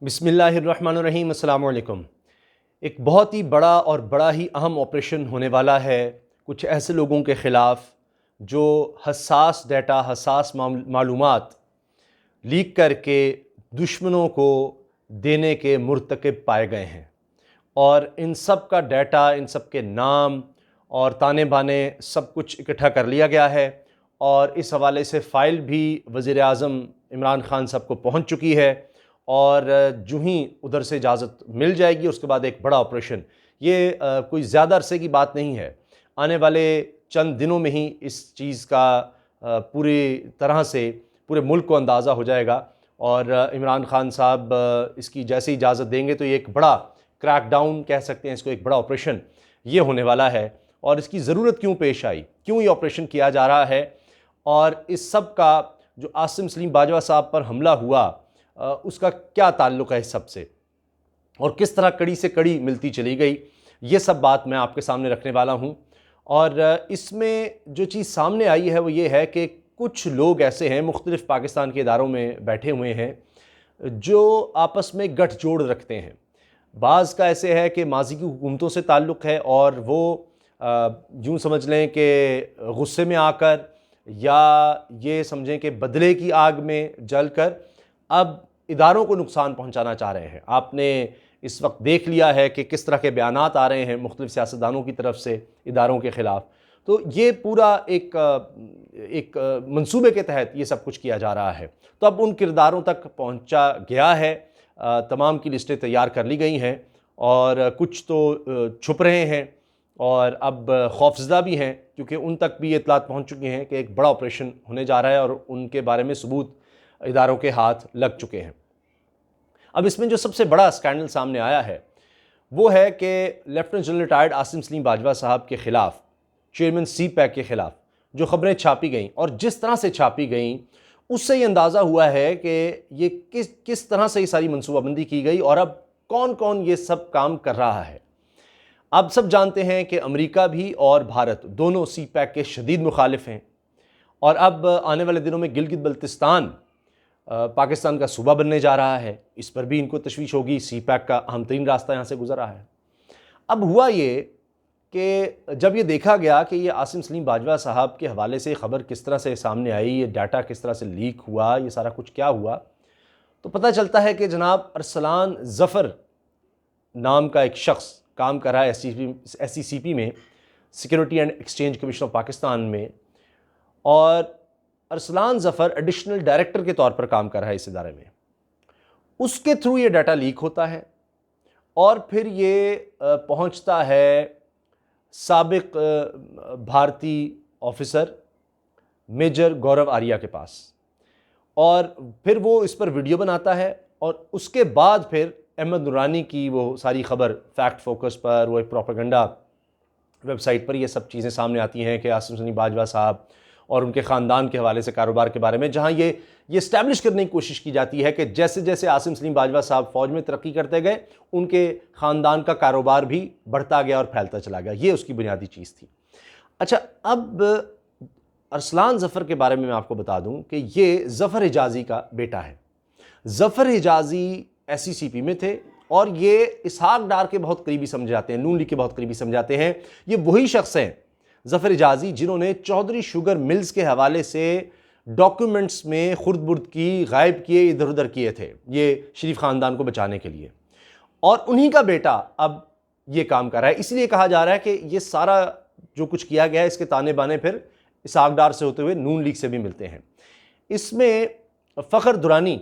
بسم اللہ الرحمن الرحیم۔ السلام علیکم۔ ایک بہت ہی بڑا اور بڑا ہی اہم آپریشن ہونے والا ہے کچھ ایسے لوگوں کے خلاف جو حساس ڈیٹا، حساس معلومات لیک کر کے دشمنوں کو دینے کے مرتکب پائے گئے ہیں، اور ان سب کا ڈیٹا، ان سب کے نام اور تانے بانے سب کچھ اکٹھا کر لیا گیا ہے، اور اس حوالے سے فائل بھی وزیر اعظم عمران خان صاحب کو پہنچ چکی ہے، اور جو ہی ادھر سے اجازت مل جائے گی اس کے بعد ایک بڑا آپریشن، یہ کوئی زیادہ عرصے کی بات نہیں ہے، آنے والے چند دنوں میں ہی اس چیز کا پوری طرح سے پورے ملک کو اندازہ ہو جائے گا، اور عمران خان صاحب اس کی جیسی اجازت دیں گے تو یہ ایک بڑا کریک ڈاؤن کہہ سکتے ہیں اس کو، ایک بڑا آپریشن یہ ہونے والا ہے۔ اور اس کی ضرورت کیوں پیش آئی، کیوں یہ آپریشن کیا جا رہا ہے، اور اس سب کا جو عاصم سلیم باجوہ صاحب پر حملہ ہوا اس کا کیا تعلق ہے اس سب سے، اور کس طرح کڑی سے کڑی ملتی چلی گئی، یہ سب بات میں آپ کے سامنے رکھنے والا ہوں۔ اور اس میں جو چیز سامنے آئی ہے وہ یہ ہے کہ کچھ لوگ ایسے ہیں مختلف پاکستان کے اداروں میں بیٹھے ہوئے ہیں جو آپس میں گٹھ جوڑ رکھتے ہیں۔ بعض کا ایسے ہے کہ ماضی کی حکومتوں سے تعلق ہے، اور وہ یوں سمجھ لیں کہ غصے میں آ کر یا یہ سمجھیں کہ بدلے کی آگ میں جل کر اب اداروں کو نقصان پہنچانا چاہ رہے ہیں۔ آپ نے اس وقت دیکھ لیا ہے کہ کس طرح کے بیانات آ رہے ہیں مختلف سیاستدانوں کی طرف سے اداروں کے خلاف، تو یہ پورا ایک منصوبے کے تحت یہ سب کچھ کیا جا رہا ہے۔ تو اب ان کرداروں تک پہنچا گیا ہے، تمام کی لسٹیں تیار کر لی گئی ہیں، اور کچھ تو چھپ رہے ہیں اور اب خوفزدہ بھی ہیں، کیونکہ ان تک بھی اطلاعات پہنچ چکی ہیں کہ ایک بڑا آپریشن ہونے جا رہا ہے اور ان کے بارے میں ثبوت اداروں کے ہاتھ لگ چکے ہیں۔ اب اس میں جو سب سے بڑا سکینڈل سامنے آیا ہے وہ ہے کہ lieutenant general retired Asim Saleem Bajwa صاحب کے خلاف، چیئرمین سی پیک کے خلاف جو خبریں چھاپی گئیں اور جس طرح سے چھاپی گئیں، اس سے یہ اندازہ ہوا ہے کہ یہ کس طرح سے یہ ساری منصوبہ بندی کی گئی، اور اب کون کون یہ سب کام کر رہا ہے۔ اب سب جانتے ہیں کہ امریکہ بھی اور بھارت دونوں سی پیک کے شدید مخالف ہیں، اور اب آنے والے دنوں میں گلگت بلتستان پاکستان کا صوبہ بننے جا رہا ہے، اس پر بھی ان کو تشویش ہوگی، سی پیک کا اہم ترین راستہ یہاں سے گزر رہا ہے۔ اب ہوا یہ کہ جب یہ دیکھا گیا کہ یہ عاصم سلیم باجوہ صاحب کے حوالے سے خبر کس طرح سے سامنے آئی، یہ ڈیٹا کس طرح سے لیک ہوا، یہ سارا کچھ کیا ہوا، تو پتہ چلتا ہے کہ جناب ارسلان ظفر نام کا ایک شخص کام کر رہا ہے ایس سی سی پی میں، security and exchange commission of Pakistan میں، اور ارسلان ظفر ایڈیشنل ڈائریکٹر کے طور پر کام کر رہا ہے اس ادارے میں۔ اس کے تھرو یہ ڈیٹا لیک ہوتا ہے، اور پھر یہ پہنچتا ہے سابق بھارتی آفیسر میجر گورو آریہ کے پاس، اور پھر وہ اس پر ویڈیو بناتا ہے، اور اس کے بعد پھر احمد نورانی کی وہ ساری خبر فیکٹ فوکس پر، وہ ایک پروپیگنڈا ویب سائٹ پر یہ سب چیزیں سامنے آتی ہیں کہ عاصم سلیم باجوہ صاحب اور ان کے خاندان کے حوالے سے کاروبار کے بارے میں، جہاں یہ اسٹیبلش کرنے کی کوشش کی جاتی ہے کہ جیسے جیسے عاصم سلیم باجوہ صاحب فوج میں ترقی کرتے گئے، ان کے خاندان کا کاروبار بھی بڑھتا گیا اور پھیلتا چلا گیا، یہ اس کی بنیادی چیز تھی۔ اچھا، اب ارسلان ظفر کے بارے میں آپ کو بتا دوں کہ یہ ظفر حجازی کا بیٹا ہے۔ ظفر حجازی ایس سی سی پی میں تھے، اور یہ اسحاق ڈار کے بہت قریبی سمجھے جاتے ہیں، نون لیگ کے بہت قریبی سمجھے جاتے ہیں۔ یہ وہی شخص ہیں ظفر حجازی جنہوں نے چودھری شوگر ملز کے حوالے سے ڈاکیومنٹس میں خرد برد کی، غائب کیے، ادھر ادھر کیے تھے، یہ شریف خاندان کو بچانے کے لیے، اور انہی کا بیٹا اب یہ کام کر رہا ہے۔ اس لیے کہا جا رہا ہے کہ یہ سارا جو کچھ کیا گیا ہے اس کے تانے بانے پھر اسحاق ڈار سے ہوتے ہوئے نون لیگ سے بھی ملتے ہیں۔ اس میں فخر درانی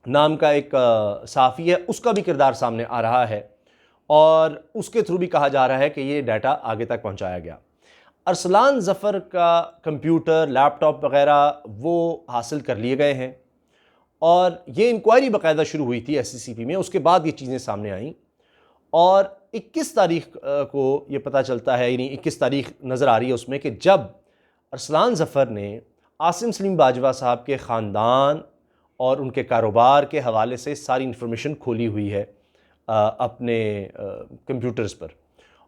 نام کا ایک صحافی ہے، اس کا بھی کردار سامنے آ رہا ہے، اور اس کے تھرو بھی کہا جا رہا ہے کہ یہ ڈیٹا آگے تک پہنچایا گیا۔ ارسلان ظفر کا کمپیوٹر، لیپ ٹاپ وغیرہ وہ حاصل کر لیے گئے ہیں، اور یہ انکوائری باقاعدہ شروع ہوئی تھی ایس سی سی پی میں، اس کے بعد یہ چیزیں سامنے آئیں، اور 21 تاریخ کو یہ پتہ چلتا ہے، یعنی 21 تاریخ نظر آ رہی ہے اس میں، کہ جب ارسلان ظفر نے عاصم سلیم باجوہ صاحب کے خاندان اور ان کے کاروبار کے حوالے سے ساری انفارمیشن کھولی ہوئی ہے اپنے کمپیوٹرز پر،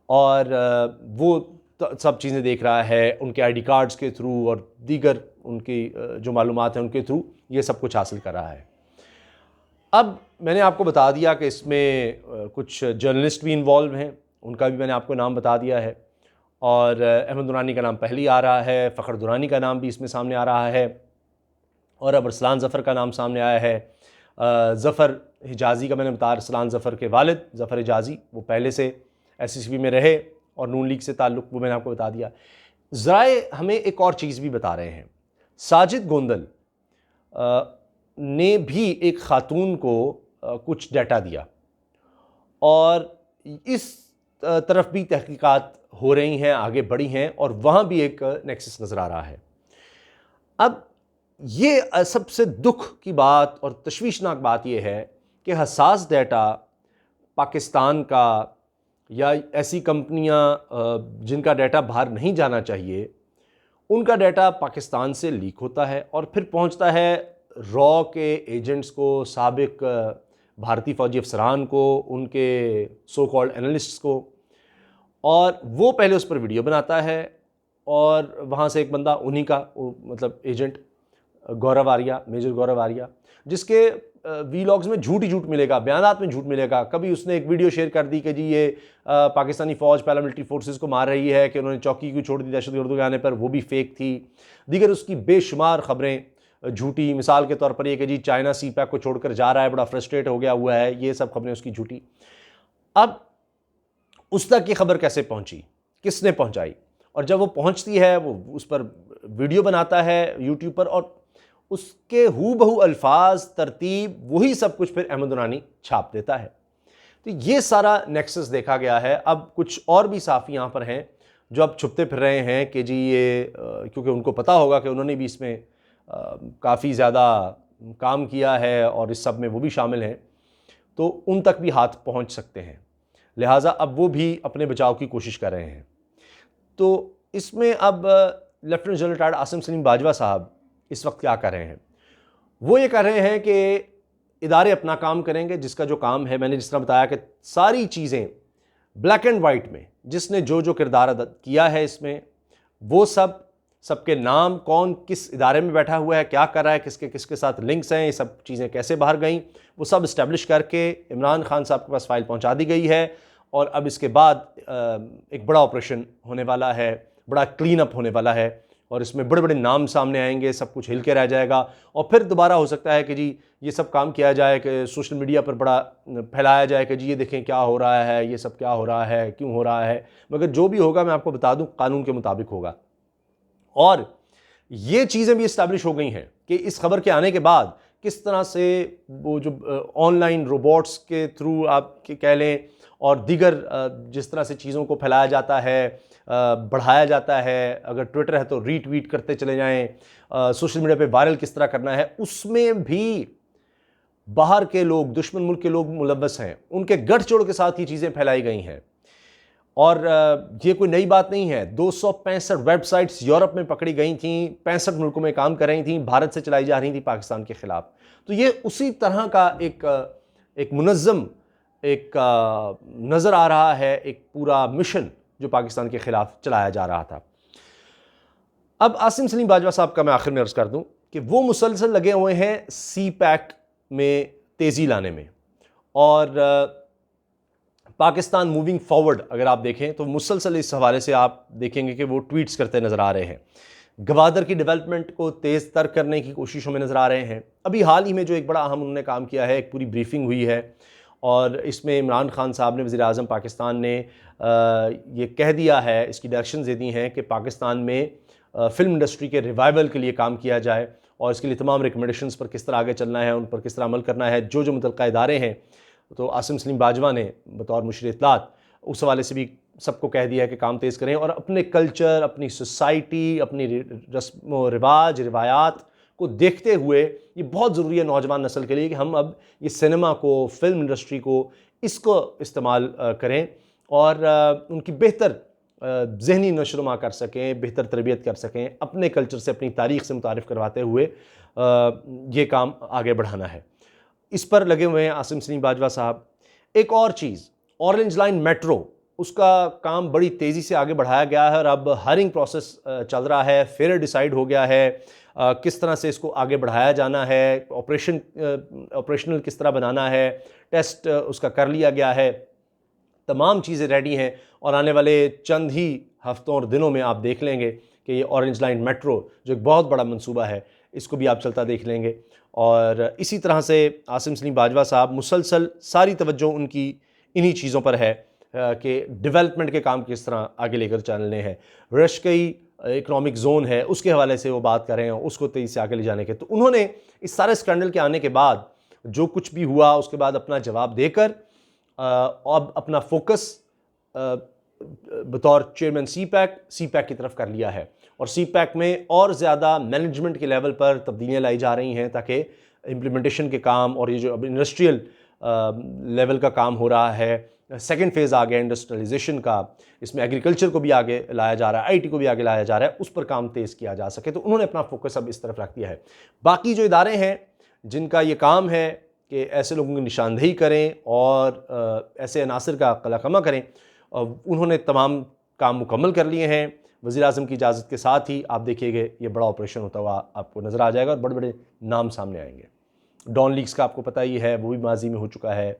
اور وہ سب چیزیں دیکھ رہا ہے ان کے آئی ڈی کارڈز کے تھرو اور دیگر ان کی جو معلومات ہیں ان کے تھرو یہ سب کچھ حاصل کر رہا ہے۔ اب میں نے آپ کو بتا دیا کہ اس میں کچھ جرنلسٹ بھی انوالو ہیں، ان کا بھی میں نے آپ کو نام بتا دیا ہے، اور احمد درانی کا نام پہلی آ رہا ہے، فخر درانی کا نام بھی اس میں سامنے آ رہا ہے، اور اب ارسلان ظفر کا نام سامنے آیا ہے۔ ظفر حجازی کا میں نے بتایا، ارسلان ظفر کے والد ظفر حجازی، وہ پہلے سے ایس سی سی پی میں رہے اور نون لیگ سے تعلق، وہ میں نے آپ کو بتا دیا۔ ذرائع ہمیں ایک اور چیز بھی بتا رہے ہیں، ساجد گوندل نے بھی ایک خاتون کو کچھ ڈیٹا دیا، اور اس طرف بھی تحقیقات ہو رہی ہیں، آگے بڑھی ہیں، اور وہاں بھی ایک نیکسس نظر آ رہا ہے۔ اب یہ سب سے دکھ کی بات اور تشویشناک بات یہ ہے کہ حساس ڈیٹا پاکستان کا یا ایسی کمپنیاں جن کا ڈیٹا باہر نہیں جانا چاہیے، ان کا ڈیٹا پاکستان سے لیک ہوتا ہے اور پھر پہنچتا ہے را کے ایجنٹس کو، سابق بھارتی فوجی افسران کو، ان کے سو کالڈ اینالسٹس کو، اور وہ پہلے اس پر ویڈیو بناتا ہے، اور وہاں سے ایک بندہ انہی کا مطلب ایجنٹ گورو آریہ، میجر گورو آریہ، جس کے وی لاگز میں جھوٹ ہی جھوٹ ملے گا، بیانات میں جھوٹ ملے گا۔ کبھی اس نے ایک ویڈیو شیئر کر دی کہ جی یہ پاکستانی فوج پیراملٹری فورسز کو مار رہی ہے، کہ انہوں نے چوکی کیوں چھوڑ دی دہشت گردوں کے آنے پر، وہ بھی فیک تھی۔ دیگر اس کی بے شمار خبریں جھوٹی، مثال کے طور پر یہ کہ جی چائنا سی پیک کو چھوڑ کر جا رہا ہے، بڑا فرسٹریٹ ہو گیا ہوا ہے، یہ سب خبریں اس کی جھوٹی۔ اب اس تک یہ خبر کیسے پہنچی، کس نے پہنچائی؟ اور جب وہ پہنچتی ہے، وہ اس پر ویڈیو بناتا ہے یوٹیوب پر، اور اس کے ہو بہو الفاظ، ترتیب، وہی سب کچھ پھر احمد درانی چھاپ دیتا ہے۔ تو یہ سارا نیکسس دیکھا گیا ہے۔ اب کچھ اور بھی صحافی یہاں پر ہیں جو اب چھپتے پھر رہے ہیں کہ جی یہ کیونکہ ان کو پتہ ہوگا کہ انہوں نے بھی اس میں کافی زیادہ کام کیا ہے اور اس سب میں وہ بھی شامل ہیں، تو ان تک بھی ہاتھ پہنچ سکتے ہیں، لہٰذا اب وہ بھی اپنے بچاؤ کی کوشش کر رہے ہیں۔ تو اس میں اب lieutenant general retired Asim Saleem Bajwa صاحب اس وقت کیا کر رہے ہیں؟ وہ یہ کر رہے ہیں کہ ادارے اپنا کام کریں گے، جس کا جو کام ہے، میں نے جس طرح بتایا کہ ساری چیزیں بلیک اینڈ وائٹ میں، جس نے جو کردار ادا کیا ہے اس میں، وہ سب کے نام، کون کس ادارے میں بیٹھا ہوا ہے، کیا کر رہا ہے، کس کے ساتھ لنکس ہیں، یہ سب چیزیں کیسے باہر گئیں، وہ سب اسٹیبلش کر کے عمران خان صاحب کے پاس فائل پہنچا دی گئی ہے، اور اب اس کے بعد ایک بڑا آپریشن ہونے والا ہے، بڑا کلین اپ ہونے والا ہے، اور اس میں بڑے بڑے نام سامنے آئیں گے، سب کچھ ہل کے رہ جائے گا، اور پھر دوبارہ ہو سکتا ہے کہ جی یہ سب کام کیا جائے کہ سوشل میڈیا پر بڑا پھیلایا جائے کہ جی یہ دیکھیں کیا ہو رہا ہے، یہ سب کیا ہو رہا ہے، کیوں ہو رہا ہے، مگر جو بھی ہوگا میں آپ کو بتا دوں قانون کے مطابق ہوگا۔ اور یہ چیزیں بھی اسٹیبلش ہو گئی ہیں کہ اس خبر کے آنے کے بعد کس طرح سے وہ جو آن لائن روبوٹس کے تھرو آپ کہہ لیں، اور دیگر جس طرح سے چیزوں کو پھیلایا جاتا ہے، بڑھایا جاتا ہے، اگر ٹویٹر ہے تو ری ٹویٹ کرتے چلے جائیں، سوشل میڈیا پہ وائرل کس طرح کرنا ہے، اس میں بھی باہر کے لوگ، دشمن ملک کے لوگ ملوث ہیں، ان کے گٹھ جوڑ کے ساتھ یہ چیزیں پھیلائی گئی ہیں۔ اور یہ کوئی نئی بات نہیں ہے، 265 ویب سائٹس یورپ میں پکڑی گئی تھیں، 65 ملکوں میں کام کر رہی تھیں، بھارت سے چلائی جا رہی تھیں پاکستان کے خلاف۔ تو یہ اسی طرح کا ایک منظم ایک نظر آ رہا ہے، ایک پورا مشن جو پاکستان کے خلاف چلایا جا رہا تھا۔ اب عاصم سلیم باجوہ صاحب کا میں آخر میں عرض کر دوں کہ وہ مسلسل لگے ہوئے ہیں سی پیک میں تیزی لانے میں، اور پاکستان موونگ فارورڈ اگر آپ دیکھیں تو مسلسل اس حوالے سے آپ دیکھیں گے کہ وہ ٹویٹس کرتے نظر آ رہے ہیں، گوادر کی ڈیولپمنٹ کو تیز تر کرنے کی کوششوں میں نظر آ رہے ہیں۔ ابھی حال ہی میں جو ایک بڑا اہم انہوں نے کام کیا ہے، ایک پوری بریفنگ ہوئی ہے، اور اس میں عمران خان صاحب نے، وزیر اعظم پاکستان نے یہ کہہ دیا ہے، اس کی ڈائریکشنز دے دی ہیں کہ پاکستان میں فلم انڈسٹری کے ریوائول کے لیے کام کیا جائے، اور اس کے لیے تمام ریکمنڈیشنز پر کس طرح آگے چلنا ہے، ان پر کس طرح عمل کرنا ہے، جو متعلقہ ادارے ہیں۔ تو عاصم سلیم باجوہ نے بطور مشیر اطلاعات اس حوالے سے بھی سب کو کہہ دیا ہے کہ کام تیز کریں، اور اپنے کلچر، اپنی سوسائٹی، اپنی رسم و رواج، روایات کو دیکھتے ہوئے یہ بہت ضروری ہے نوجوان نسل کے لیے کہ ہم اب یہ سنیما کو، فلم انڈسٹری کو، اس کو استعمال کریں، اور ان کی بہتر ذہنی نشو و نما کر سکیں، بہتر تربیت کر سکیں، اپنے کلچر سے، اپنی تاریخ سے متعارف کرواتے ہوئے یہ کام آگے بڑھانا ہے۔ اس پر لگے ہوئے ہیں عاصم سلیم باجوہ صاحب۔ ایک اور چیز، اورنج لائن میٹرو اس کا کام بڑی تیزی سے آگے بڑھایا گیا ہے اور اب ہائرنگ پروسیس چل رہا ہے، فیئر ڈیسائیڈ ہو گیا ہے کس طرح سے اس کو آگے بڑھایا جانا ہے، آپریشنل کس طرح بنانا ہے، ٹیسٹ اس کا کر لیا گیا ہے، تمام چیزیں ریڈی ہیں اور آنے والے چند ہی ہفتوں اور دنوں میں آپ دیکھ لیں گے کہ یہ اورنج لائن میٹرو جو ایک بہت بڑا منصوبہ ہے اس کو بھی آپ چلتا دیکھ لیں گے۔ اور اسی طرح سے عاصم سلیم باجوہ صاحب مسلسل ساری توجہ ان کی انہی چیزوں پر ہے کہ ڈیولپمنٹ کے کام کس طرح آگے لے کر چلنے ہیں۔ رشکئی اکنامک زون ہے اس کے حوالے سے وہ بات کر رہے ہیں، اس کو تیزی سے آگے لے جانے کے۔ تو انہوں نے اس سارے اسکینڈل کے آنے کے بعد جو کچھ بھی ہوا اس کے بعد اپنا جواب دے کر اب اپنا فوکس بطور چیئرمین سی پیک کی طرف کر لیا ہے، اور سی پیک میں اور زیادہ مینجمنٹ کے لیول پر تبدیلیاں لائی جا رہی ہیں تاکہ امپلیمنٹیشن کے کام اور یہ جو اب انڈسٹریل لیول کا کام ہو رہا ہے، سیکنڈ فیز آ گیا انڈسٹریلائزیشن کا، اس میں ایگریکلچر کو بھی آگے لایا جا رہا ہے، آئی ٹی کو بھی آگے لایا جا رہا ہے، اس پر کام تیز کیا جا سکے۔ تو انہوں نے اپنا فوکس اب اس طرف رکھ دیا ہے۔ باقی جو ادارے ہیں جن کا یہ کام ہے کہ ایسے لوگوں کی نشاندہی کریں اور ایسے عناصر کا قلع قمع کریں، انہوں نے تمام کام مکمل کر لیے ہیں۔ وزیر اعظم کی اجازت کے ساتھ ہی آپ دیکھیے گے یہ بڑا آپریشن ہوتا ہوا آپ کو نظر آ جائے گا اور بڑے بڑے نام سامنے آئیں گے۔ ڈان لیکس کا آپ کو پتہ ہی ہے، وہ بھی ماضی میں ہو چکا ہے۔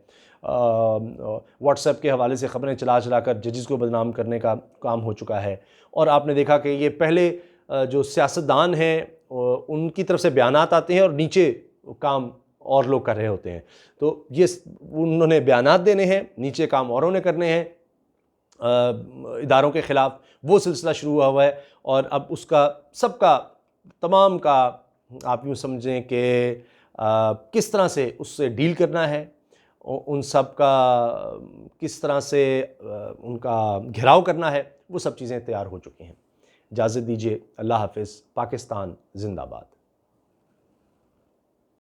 واٹس ایپ کے حوالے سے خبریں چلا چلا کر ججز کو بدنام کرنے کا کام ہو چکا ہے، اور آپ نے دیکھا کہ یہ پہلے جو سیاستدان ہیں ان کی طرف سے بیانات آتے ہیں اور نیچے کام اور لوگ کر رہے ہوتے ہیں۔ تو یہ انہوں نے بیانات دینے ہیں، نیچے کام اوروں نے کرنے ہیں اداروں کے خلاف، وہ سلسلہ شروع ہوا ہے۔ اور اب اس کا سب کا تمام کا آپ یوں سمجھیں کہ کس طرح سے اس سے ڈیل کرنا ہے، ان سب کا کس طرح سے ان کا گھیراؤ کرنا ہے، وہ سب چیزیں تیار ہو چکی ہیں۔ اجازت دیجیے، اللہ حافظ، پاکستان زندہ باد۔